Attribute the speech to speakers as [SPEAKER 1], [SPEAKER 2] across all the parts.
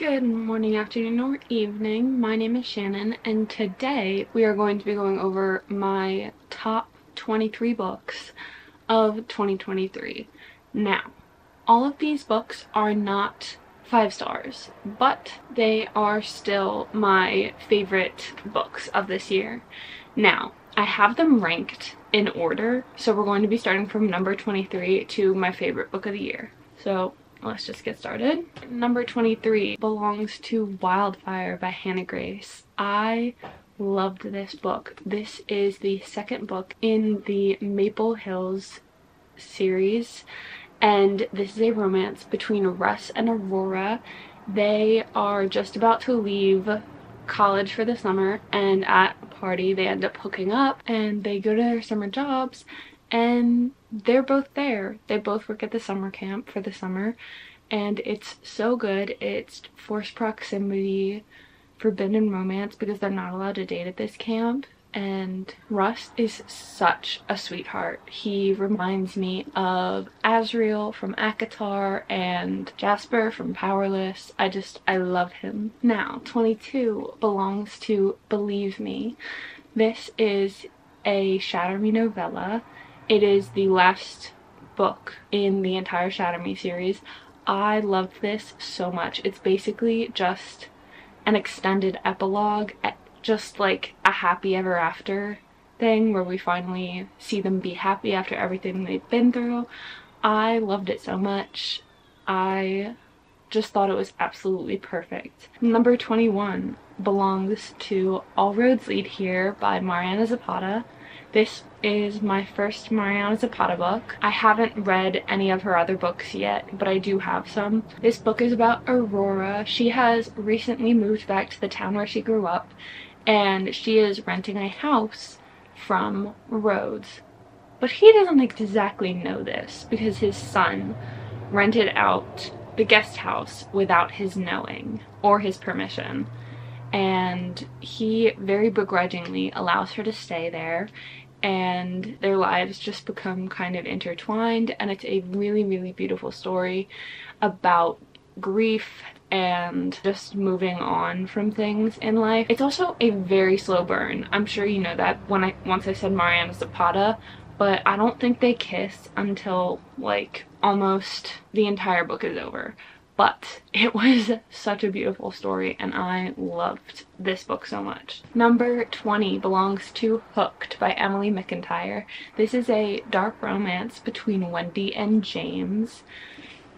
[SPEAKER 1] Good morning, afternoon, or evening. My name is Shannon, and today we are going to be going over my top 23 books of 2023. Now, all of these books are not 5 stars, but they are still my favorite books of this year. Now, I have them ranked in order, so we're going to be starting from number 23 to my favorite book of the year. So let's just get started. Number 23 belongs to Wildfire by Hannah Grace. I loved this book. This is the second book in the Maple Hills series, and this is a romance between Russ and Aurora. They are just about to leave college for the summer, and at a party they end up hooking up and they go to their summer jobs, and they're both there. They both work at the summer camp for the summer, and it's so good. It's forced proximity, forbidden romance, because they're not allowed to date at this camp. And Russ is such a sweetheart. He reminds me of Azriel from ACOTAR and Jasper from Powerless. I love him. Now, 22 belongs to Believe Me. This is a Shatter Me novella. It is the last book in the entire Shatter Me series. I loved this so much. It's basically just an extended epilogue, just like a happy ever after thing where we finally see them be happy after everything they've been through. I loved it so much. I just thought it was absolutely perfect. Number 21 belongs to All Roads Lead Here by Mariana Zapata. This is my first Mariana Zapata book. I haven't read any of her other books yet, but I do have some. This book is about Aurora. She has recently moved back to the town where she grew up, and she is renting a house from Rhodes. But he doesn't exactly know this because his son rented out the guest house without his knowing or his permission. And he very begrudgingly allows her to stay there, and their lives just become kind of intertwined, and it's a really, really beautiful story about grief and just moving on from things in life. It's also a very slow burn. I'm sure you know that once I said Mariana Zapata, but I don't think they kiss until like almost the entire book is over. But it was such a beautiful story, and I loved this book so much. Number 20 belongs to Hooked by Emily McIntyre. This is a dark romance between Wendy and James.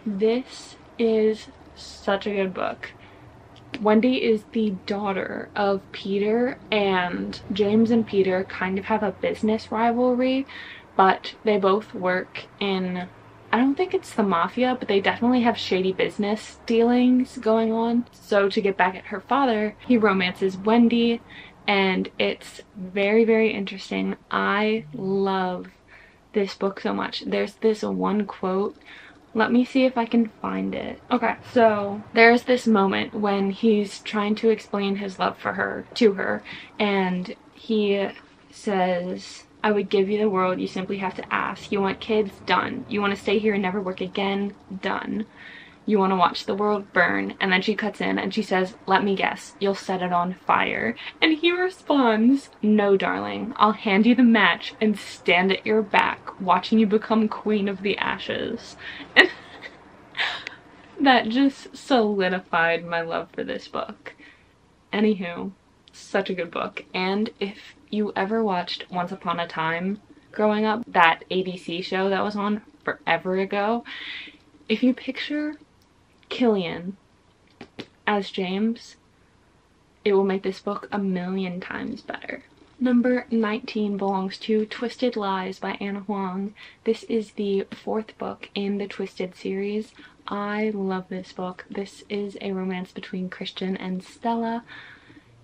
[SPEAKER 1] This is such a good book. Wendy is the daughter of Peter, and James and Peter kind of have a business rivalry, but they both work in, I don't think it's the mafia, but they definitely have shady business dealings going on. So to get back at her father, he romances Wendy, and it's very, very interesting. I love this book so much. There's this one quote. Let me see if I can find it. Okay, so there's this moment when he's trying to explain his love for her to her, and he says, "I would give you the world, you simply have to ask. You want kids? Done. You want to stay here and never work again? Done. You want to watch the world burn?" And then she cuts in and she says, "Let me guess, you'll set it on fire." And he responds, "No, darling, I'll hand you the match and stand at your back, watching you become queen of the ashes." And that just solidified my love for this book. Anywho, such a good book. And if you ever watched Once Upon a Time growing up, that ABC show that was on forever ago, if you picture Killian as James, it will make this book a million times better. Number 19 belongs to Twisted Lies by Anna Huang. This is the 4th book in the Twisted series. I love this book. This is a romance between Christian and Stella.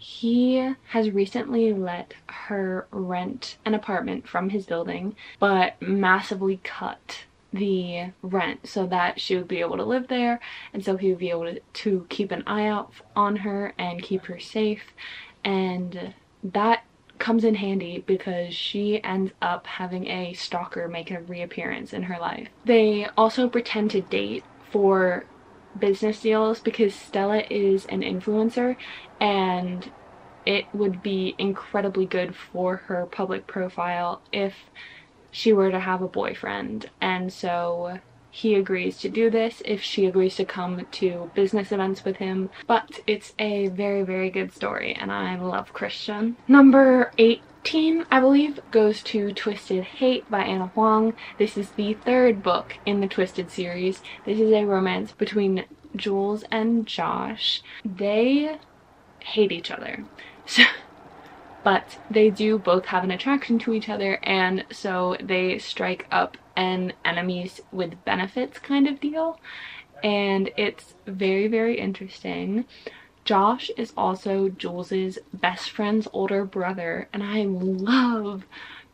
[SPEAKER 1] He has recently let her rent an apartment from his building, but massively cut the rent so that she would be able to live there, and so he would be able to keep an eye out on her and keep her safe. And that comes in handy because she ends up having a stalker make a reappearance in her life. They also pretend to date for business deals because Stella is an influencer, and it would be incredibly good for her public profile if she were to have a boyfriend. And so he agrees to do this if she agrees to come to business events with him. But it's a very, very good story, and I love Christian. Number 18, I believe, goes to Twisted Hate by Anna Huang. This is the third book in the Twisted series. This is a romance between Jules and Josh. They hate each other. So but they do both have an attraction to each other, and so they strike up an enemies with benefits kind of deal, and it's very, very interesting. Josh is also Jules's best friend's older brother, and I love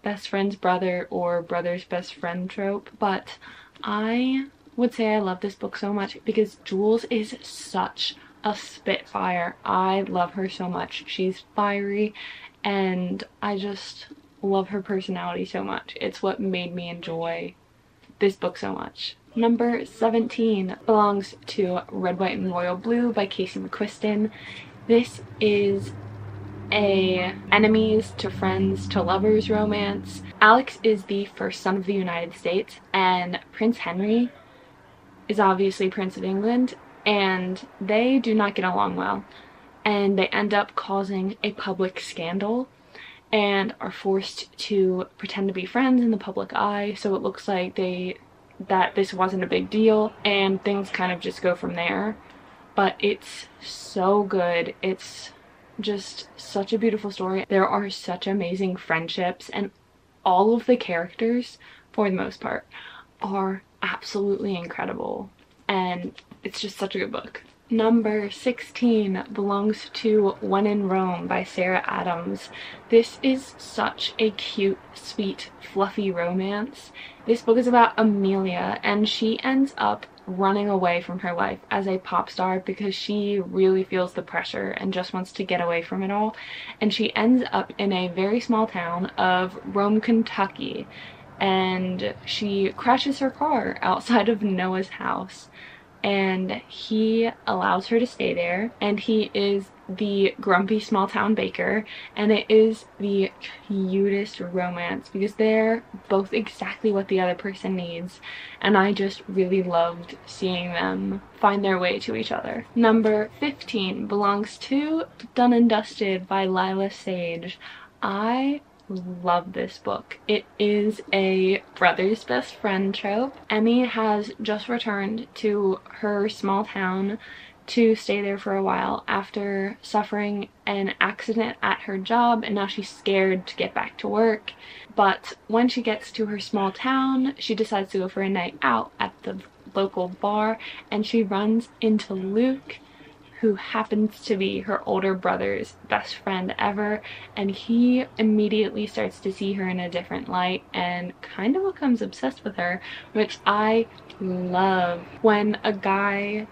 [SPEAKER 1] best friend's brother or brother's best friend trope, but I would say I love this book so much because Jules is such a spitfire. I love her so much. She's fiery, and I just love her personality so much. It's what made me enjoy this book so much. Number 17 belongs to Red, White, and Royal Blue by Casey McQuiston. This is a enemies to friends to lovers romance. Alex is the first son of the United States, and Prince Henry is obviously Prince of England, and they do not get along well, and they end up causing a public scandal and are forced to pretend to be friends in the public eye, so it looks like that this wasn't a big deal, and things kind of just go from there. But it's so good. It's just such a beautiful story. There are such amazing friendships, and all of the characters, for the most part, are absolutely incredible, and it's just such a good book. Number 16 belongs to When in Rome by Sarah Adams. This is such a cute, sweet, fluffy romance. This book is about Amelia, and she ends up running away from her life as a pop star because she really feels the pressure and just wants to get away from it all. And she ends up in a very small town of Rome, Kentucky, and she crashes her car outside of Noah's house, and he allows her to stay there, and he is the grumpy small town baker, and it is the cutest romance because they're both exactly what the other person needs, and I just really loved seeing them find their way to each other. Number 15 belongs to Done and Dusted by Lila Sage. I love this book. It is a brother's best friend trope. Emmy has just returned to her small town to stay there for a while after suffering an accident at her job, and now she's scared to get back to work. But when she gets to her small town, she decides to go for a night out at the local bar, and she runs into Luke, who happens to be her older brother's best friend ever, and he immediately starts to see her in a different light and kind of becomes obsessed with her, which I love. When a guy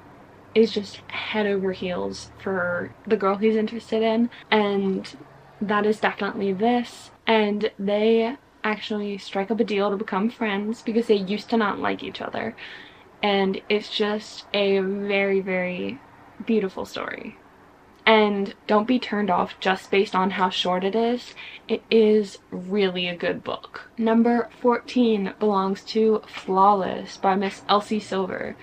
[SPEAKER 1] is just head over heels for the girl he's interested in, and that is definitely this, and they actually strike up a deal to become friends because they used to not like each other, and it's just a very, very beautiful story. And don't be turned off just based on how short it is. It is really a good book. Number 14 belongs to Flawless by Miss Elsie Silver.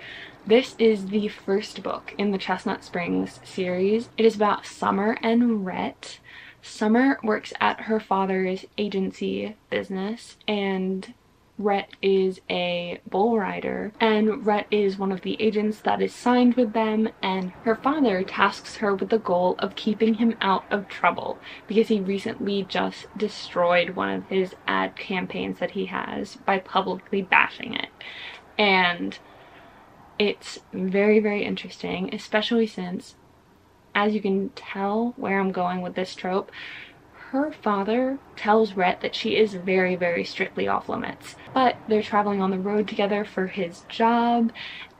[SPEAKER 1] This is the first book in the Chestnut Springs series. It is about Summer and Rhett. Summer works at her father's agency business, and Rhett is a bull rider, and Rhett is one of the agents that is signed with them, and her father tasks her with the goal of keeping him out of trouble because he recently just destroyed one of his ad campaigns that he has by publicly bashing it. And it's very, very interesting, especially since, as you can tell where I'm going with this trope, her father tells Rhett that she is very, very strictly off limits, but they're traveling on the road together for his job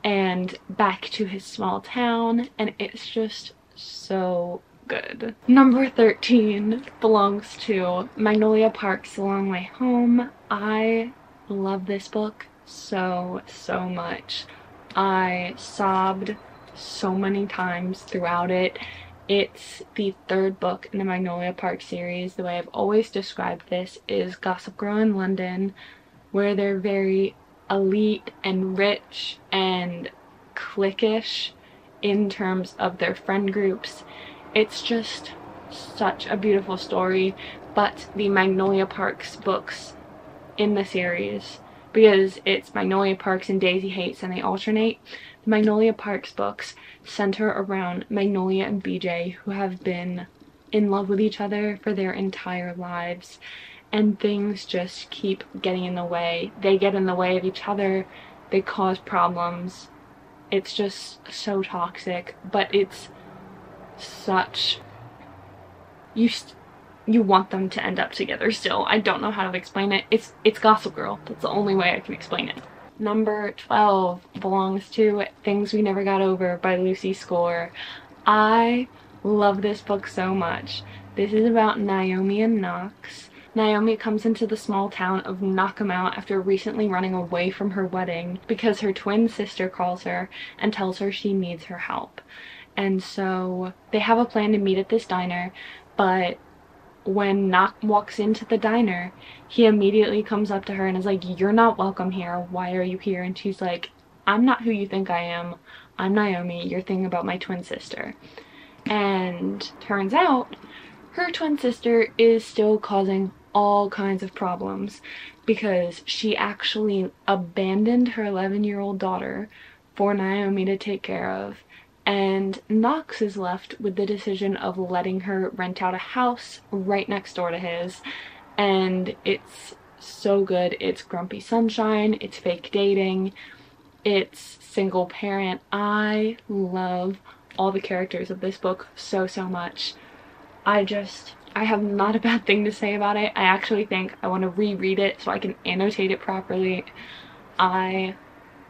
[SPEAKER 1] and back to his small town, and it's just so good. Number 13 belongs to Magnolia Park's A Long Way Home. I love this book so, so much. I sobbed so many times throughout it. It's the third book in the Magnolia Park series. The way I've always described this is Gossip Girl in London, where they're very elite and rich and cliquish in terms of their friend groups. It's just such a beautiful story, but the Magnolia Parks books in the series, because it's Magnolia Parks and Daisy Hates and they alternate, the Magnolia Parks books center around Magnolia and BJ, who have been in love with each other for their entire lives, and things just keep getting in the way. They get in the way of each other, they cause problems. It's just so toxic, but it's such... you want them to end up together still. I don't know how to explain it. It's Gossip Girl. That's the only way I can explain it. Number 12 belongs to Things We Never Got Over by Lucy Score. I love this book so much. This is about Naomi and Knox. Naomi comes into the small town of Knockemout after recently running away from her wedding because her twin sister calls her and tells her she needs her help. And so they have a plan to meet at this diner, but when Knock walks into the diner, he immediately comes up to her and is like, "You're not welcome here. Why are you here?" And she's like, "I'm not who you think I am. I'm Naomi. You're thinking about my twin sister." And turns out her twin sister is still causing all kinds of problems because she actually abandoned her 11-year-old daughter for Naomi to take care of. And Knox is left with the decision of letting her rent out a house right next door to his. And it's so good. It's Grumpy Sunshine, it's fake dating, it's single parent. I love all the characters of this book so much. I have not a bad thing to say about it. I actually think I want to reread it so I can annotate it properly. I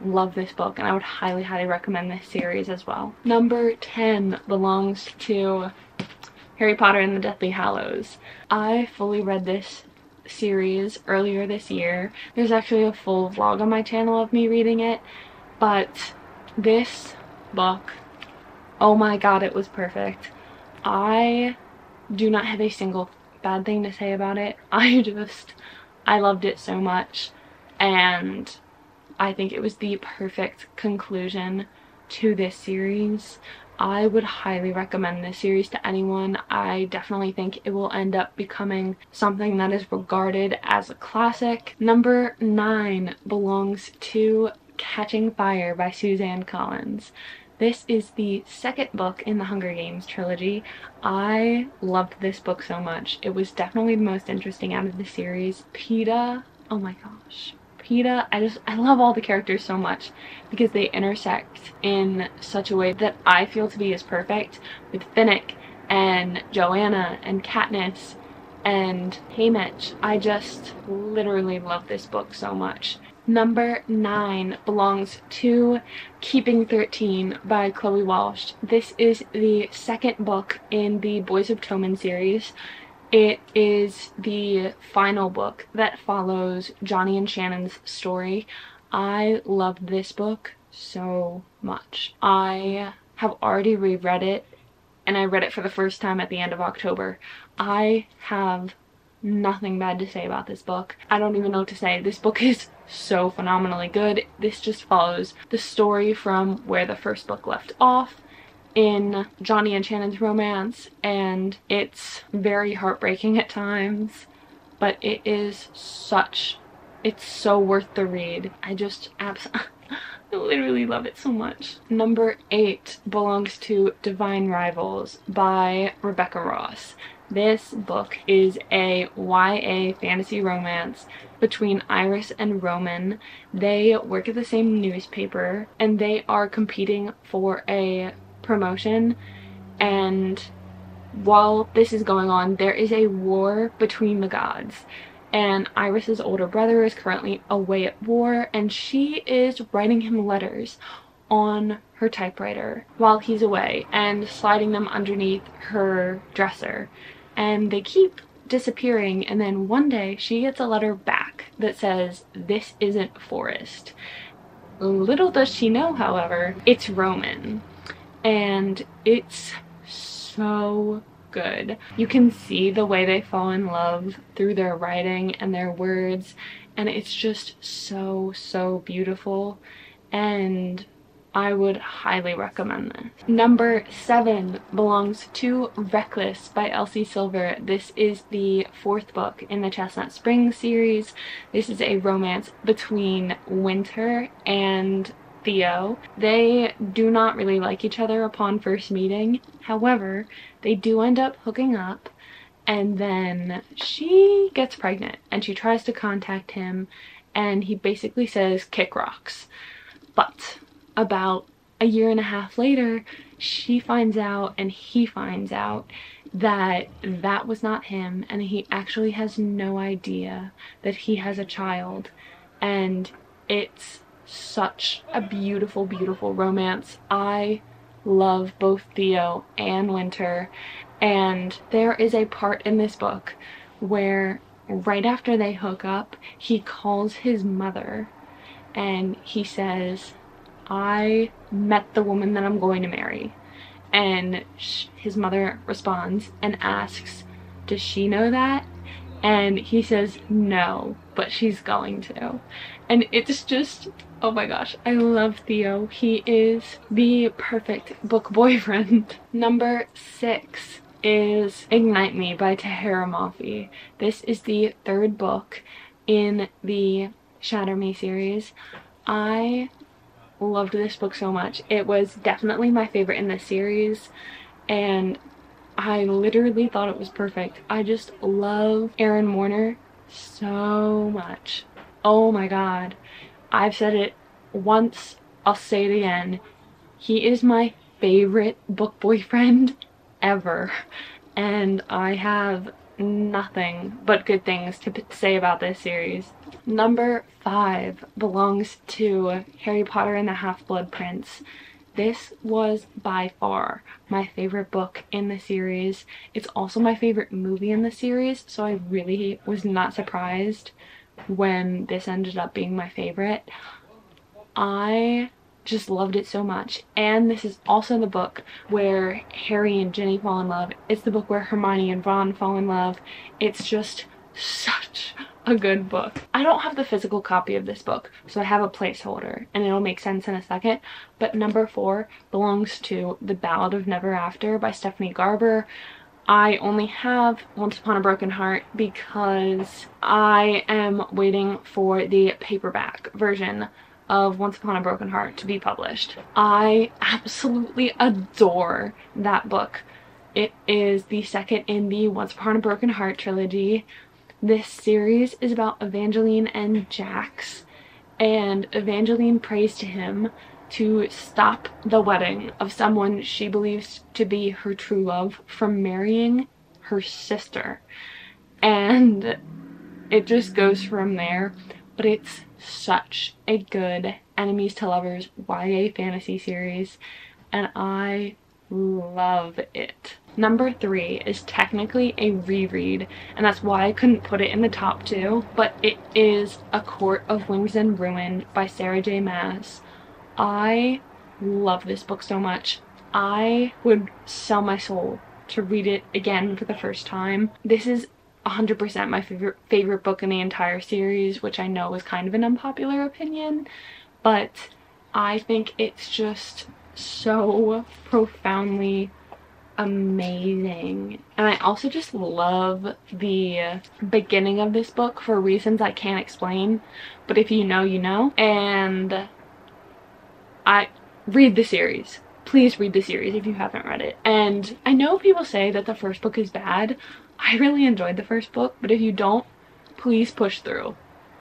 [SPEAKER 1] love this book and I would highly recommend this series as well. Number 10 belongs to Harry Potter and the Deathly Hallows. I fully read this series earlier this year. There's actually a full vlog on my channel of me reading it, but this book, oh my god, it was perfect. I do not have a single bad thing to say about it. I loved it so much, and I think it was the perfect conclusion to this series. I would highly recommend this series to anyone. I definitely think it will end up becoming something that is regarded as a classic. Number 9 belongs to Catching Fire by Suzanne Collins. This is the second book in the Hunger Games trilogy. I loved this book so much. It was definitely the most interesting out of the series. Peeta, oh my gosh. Peeta, I love all the characters so much because they intersect in such a way that I feel to be as perfect with Finnick and Joanna and Katniss and Haymitch. I just literally love this book so much. Number 9 belongs to Keeping 13 by Chloe Walsh. This is the second book in the Boys of Tommen series. It is the final book that follows Johnny and Shannon's story. I loved this book so much. I have already reread it, and I read it for the first time at the end of October. I have nothing bad to say about this book. I don't even know what to say. This book is so phenomenally good. This just follows the story from where the first book left off in Johnny and Shannon's romance, and it's very heartbreaking at times, but it's so worth the read. I literally love it so much. Number 8 belongs to Divine Rivals by Rebecca Ross. This book is a YA fantasy romance between Iris and Roman. They work at the same newspaper and they are competing for a promotion, and while this is going on, there is a war between the gods, and Iris's older brother is currently away at war, and she is writing him letters on her typewriter while he's away and sliding them underneath her dresser, and they keep disappearing. And then one day she gets a letter back that says, "This isn't Forest." Little does she know, however, it's Roman. and it's so good. You can see the way they fall in love through their writing and their words, and it's just so beautiful, and I would highly recommend this. Number 7 belongs to Reckless by Elsie Silver. This is the 4th book in the Chestnut Springs series. This is a romance between Winter and Theo. They do not really like each other upon first meeting. However, they do end up hooking up, and then she gets pregnant and she tries to contact him, and he basically says kick rocks. But about a year and a half later, she finds out and he finds out that that was not him, and he actually has no idea that he has a child. And it's such a beautiful romance. I love both Theo and Winter, and there is a part in this book where right after they hook up, he calls his mother and he says, I met the woman that I'm going to marry. And his mother responds and asks, does she know that? And he says no, but she's going to. And it's just, oh my gosh, I love Theo. He is the perfect book boyfriend. Number 6 is Ignite Me by Tahira Mafi. This is the 3rd book in the Shatter Me series. I loved this book so much. It was definitely my favorite in this series, and I literally thought it was perfect. I just love Aaron Warner so much. Oh my god. I've said it once, I'll say it again. He is my favorite book boyfriend ever, and I have nothing but good things to say about this series. Number 5 belongs to Harry Potter and the Half-Blood Prince. This was by far my favorite book in the series. It's also my favorite movie in the series, so I really was not surprised when this ended up being my favorite. I just loved it so much. And this is also the book where Harry and Ginny fall in love. It's the book where Hermione and Ron fall in love. It's just such a good book. I don't have the physical copy of this book, so I have a placeholder, and it'll make sense in a second. But number 4 belongs to The Ballad of Never After by Stephanie Garber. I only have Once Upon a Broken Heart because I am waiting for the paperback version of Once Upon a Broken Heart to be published. I absolutely adore that book. It is the 2nd in the Once Upon a Broken Heart trilogy. This series is about Evangeline and Jax, and Evangeline prays to him to stop the wedding of someone she believes to be her true love from marrying her sister. And it just goes from there, but it's such a good enemies to lovers YA fantasy series, and I love it. Number 3 is technically a reread, and that's why I couldn't put it in the top 2, but it is A Court of Wings and Ruin by Sarah J. Maas. I love this book so much. I would sell my soul to read it again for the first time. This is 100% my favorite book in the entire series, which I know is kind of an unpopular opinion, but I think it's just so profoundly amazing. And I also just love the beginning of this book for reasons I can't explain, but if you know, you know. And I read the series. Please read the series if you haven't read it. And I know people say that the first book is bad. I really enjoyed the first book, but if you don't, please push through.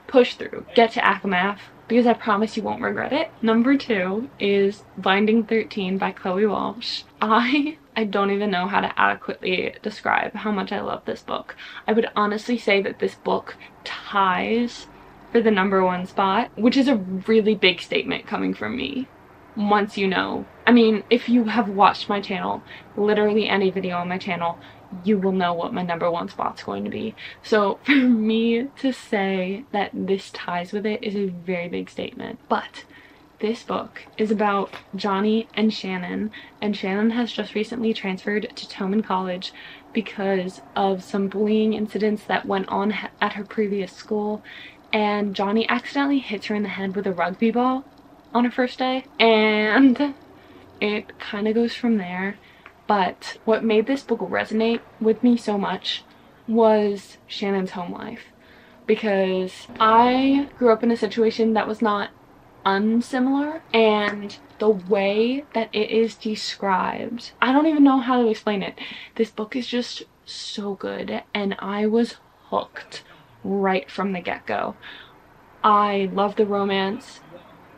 [SPEAKER 1] Push through. Get to Akamath, because I promise you won't regret it. Number 2 is Binding 13 by Chloe Walsh. I don't even know how to adequately describe how much I love this book. I would honestly say that this book ties for the number 1 spot, which is a really big statement coming from me. Once you know. I mean, if you have watched my channel, literally any video on my channel, you will know what my number 1 spot's going to be. So for me to say that this ties with it is a very big statement. But this book is about Johnny and Shannon has just recently transferred to Tobin College because of some bullying incidents that went on at her previous school, and Johnny accidentally hits her in the head with a rugby ball on her first day, and it kind of goes from there. But what made this book resonate with me so much was Shannon's home life, because I grew up in a situation that was not unsimilar, and the way that it is described, I don't even know how to explain it. This book is just so good, and I was hooked right from the get-go. I love the romance,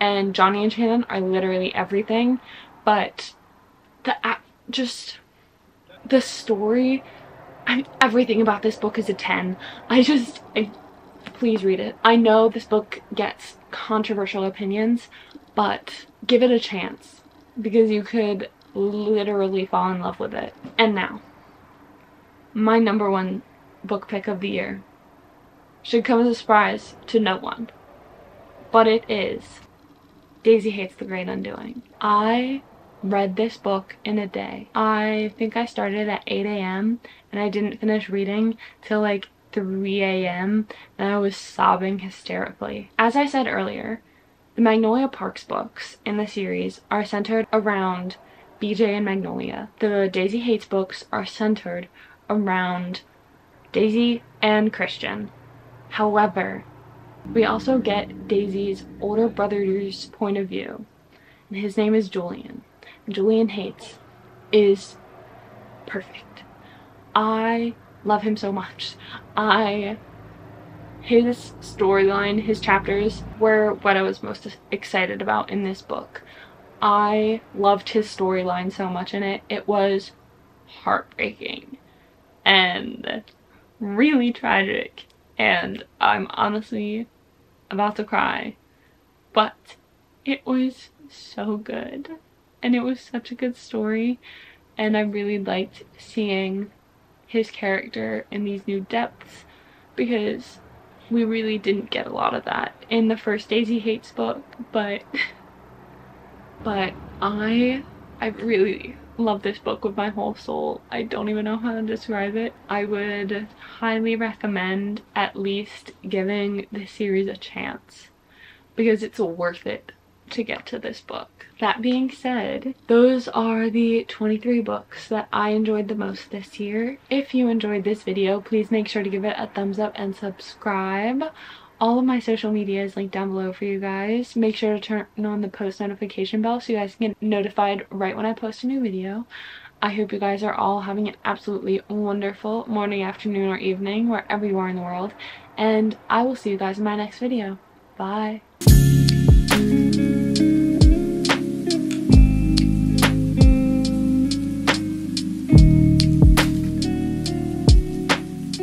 [SPEAKER 1] and Johnny and Shannon are literally everything, but the story, everything about this book is a 10. Please read it. I know this book gets controversial opinions, but give it a chance, because you could literally fall in love with it. And now, my number one book pick of the year should come as a surprise to no one, but it is Daisy Hates the Great Undoing. I read this book in a day. I think I started at 8 a.m. and I didn't finish reading till like 3 a.m. and I was sobbing hysterically. As I said earlier, the Magnolia Park's books in the series are centered around BJ and Magnolia. The Daisy Hates books are centered around Daisy and Christian. However, we also get Daisy's older brother's point of view, and his name is Julian. Julian Hates is perfect. I love him so much. His storyline, his chapters were what I was most excited about in this book. I loved his storyline so much in it. It was heartbreaking and really tragic, and I'm honestly about to cry, but it was so good, and it was such a good story, and I really liked seeing his character in these new depths, because we really didn't get a lot of that in the first Daisy Hates book. But I really love this book with my whole soul. I don't even know how to describe it. I would highly recommend at least giving this series a chance, because it's worth it to get to this book. That being said, those are the 23 books that I enjoyed the most this year. If you enjoyed this video, please make sure to give it a thumbs up and subscribe. All of my social media is linked down below for you guys. Make sure to turn on the post notification bell so you guys can get notified right when I post a new video. I hope you guys are all having an absolutely wonderful morning, afternoon, or evening, wherever you are in the world. And I will see you guys in my next video. Bye.